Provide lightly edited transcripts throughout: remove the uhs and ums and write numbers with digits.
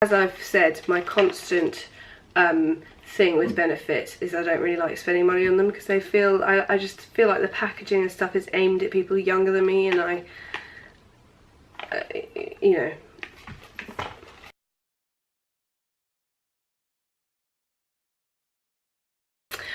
As I've said, my constant thing with Benefit is I don't really like spending money on them because they feel, I just feel like the packaging and stuff is aimed at people younger than me, and I, you know.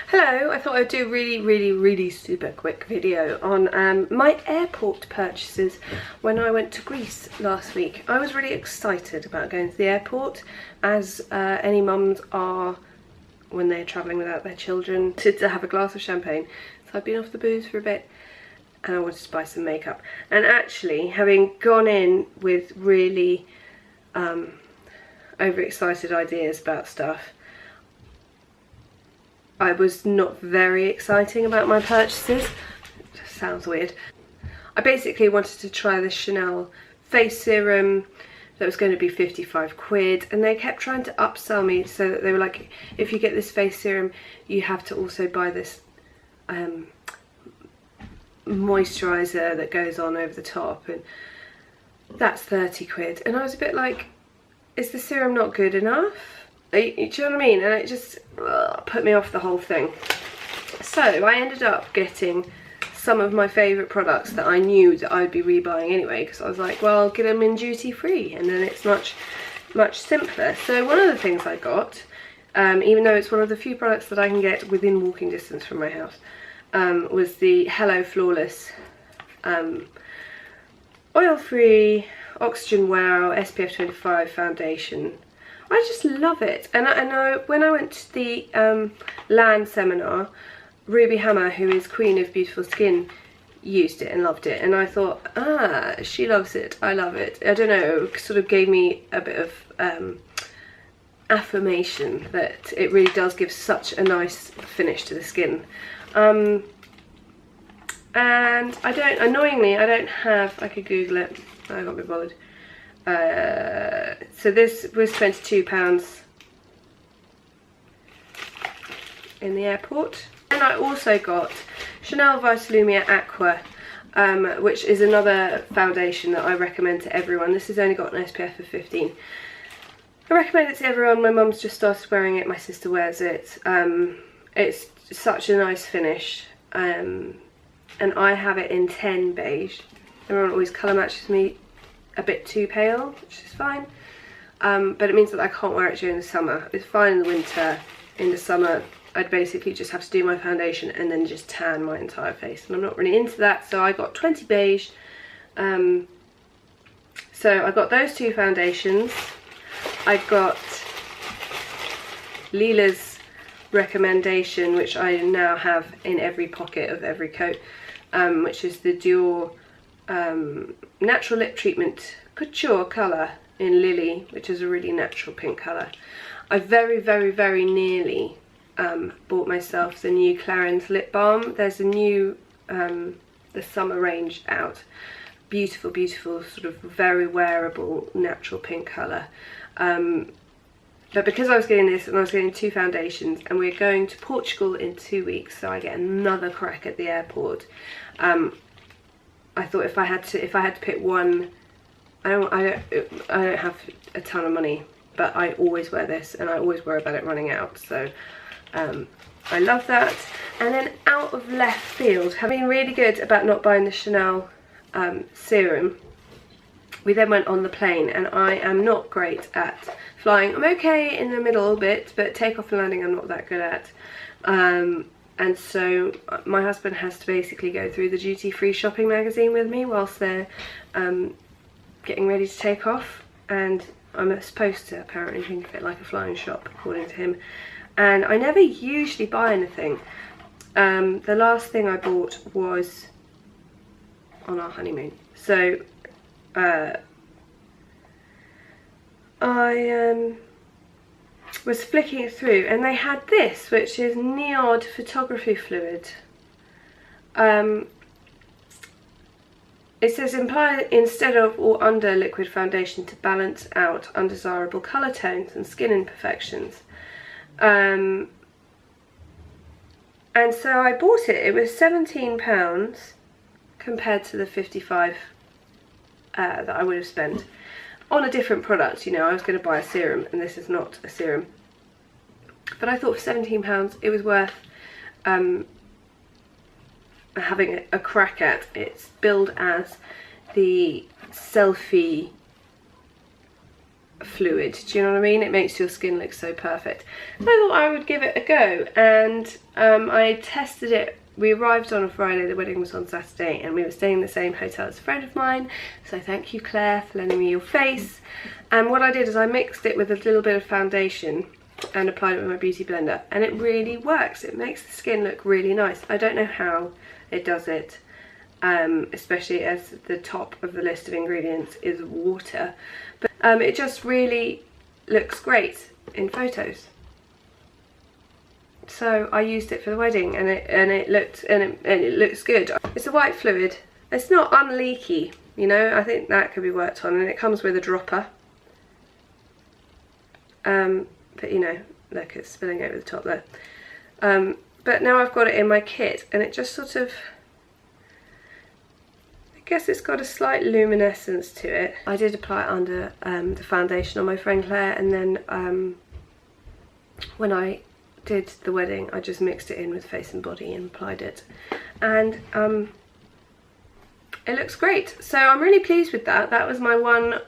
Hello, I thought I'd do a really super quick video on my airport purchases when I went to Greece last week. I was really excited about going to the airport, as any mums are when they're travelling without their children, to have a glass of champagne. So I've been off the booze for a bit and I wanted to buy some makeup. And actually, having gone in with really overexcited ideas about stuff, I was not very exciting about my purchases. Sounds weird. I basically wanted to try the Chanel face serum that was going to be 55 quid, and they kept trying to upsell me, so that they were like, if you get this face serum you have to also buy this moisturiser that goes on over the top, and that's 30 quid. And I was a bit like, is the serum not good enough? Do you know what I mean? And it just put me off the whole thing. So I ended up getting some of my favourite products that I knew that I'd be rebuying anyway, because I was like, well, I'll get them in duty free and then it's much simpler. So one of the things I got, even though it's one of the few products that I can get within walking distance from my house, was the Hello Flawless oil-free Oxygen Wow SPF 25 foundation. I just love it. And I know when I went to the LAN seminar, Ruby Hammer, who is Queen of Beautiful Skin, used it and loved it. And I thought, she loves it, I love it. I don't know, it sort of gave me a bit of affirmation that it really does give such a nice finish to the skin. And annoyingly, I don't have, I could Google it, I can't be bothered. So this was £22 in the airport. And I also got Chanel Vitalumia Aqua, which is another foundation that I recommend to everyone. This has only got an SPF of 15. I recommend it to everyone. My mum's just started wearing it, my sister wears it. It's such a nice finish, and I have it in 10 beige. Everyone always colour matches me a bit too pale, which is fine, but it means that I can't wear it during the summer. It's fine in the winter. In the summer I'd basically just have to do my foundation and then just tan my entire face, and I'm not really into that, so I got 20 beige. So I got those two foundations. I got Leela's recommendation, which I now have in every pocket of every coat, which is the Dior Natural Lip Treatment Couture colour in Lily, which is a really natural pink colour. I very nearly bought myself the new Clarins lip balm. There's a new the summer range out. Beautiful sort of very wearable natural pink colour. But because I was getting this and I was getting two foundations, and we're going to Portugal in 2 weeks, so I get another crack at the airport. I thought if I had to pick one, I don't have a ton of money, but I always wear this and I always worry about it running out, so I love that. And then out of left field, having been really good about not buying the Chanel serum, we then went on the plane, and I am not great at flying. I'm okay in the middle bit, but takeoff and landing I'm not that good at. And so my husband has to basically go through the duty-free shopping magazine with me whilst they're getting ready to take off, and I'm supposed to apparently think of it like a flying shop, according to him. And I never usually buy anything. The last thing I bought was on our honeymoon. So I was flicking it through, and they had this, which is Neod photography fluid. It says apply instead of or under liquid foundation to balance out undesirable colour tones and skin imperfections. And so I bought it. It was £17 compared to the 55 that I would have spent. on a different product. You know, I was going to buy a serum, and this is not a serum. But I thought for £17 it was worth having a crack at. It's billed as the selfie fluid, do you know what I mean? It makes your skin look so perfect. So I thought I would give it a go, and I tested it. We arrived on a Friday, the wedding was on Saturday, and we were staying in the same hotel as a friend of mine, so thank you, Claire, for lending me your face. And what I did is I mixed it with a little bit of foundation and applied it with my beauty blender, and it really works. It makes the skin look really nice. I don't know how it does it, especially as the top of the list of ingredients is water, but it just really looks great in photos. So I used it for the wedding, and it looks good. It's a white fluid. It's not unleaky, you know. I think that could be worked on, and it comes with a dropper. But you know, look, it's spilling over the top there. But now I've got it in my kit, and it just sort of, I guess it's got a slight luminescence to it. I did apply it under the foundation on my friend Claire, and then when I did the wedding, I just mixed it in with face and body and applied it, and it looks great. So I'm really pleased with that. That was my one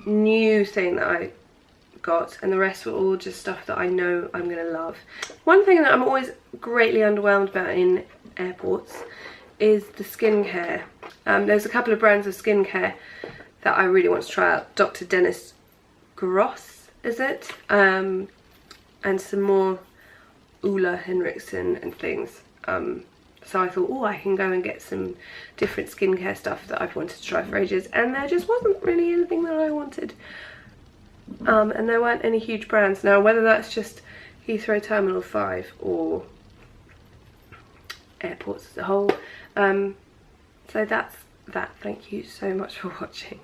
new thing that I got, and the rest were all just stuff that I know I'm gonna love. One thing that I'm always greatly underwhelmed about in airports is the skincare. There's a couple of brands of skincare that I really want to try out. Dr. Dennis Gross, is it? And some more Ulla Henriksen and things. So I thought, oh, I can go and get some different skincare stuff that I've wanted to try for ages, and there just wasn't really anything that I wanted. And there weren't any huge brands. Now, whether that's just Heathrow Terminal 5 or airports as a whole. So that's that. Thank you so much for watching.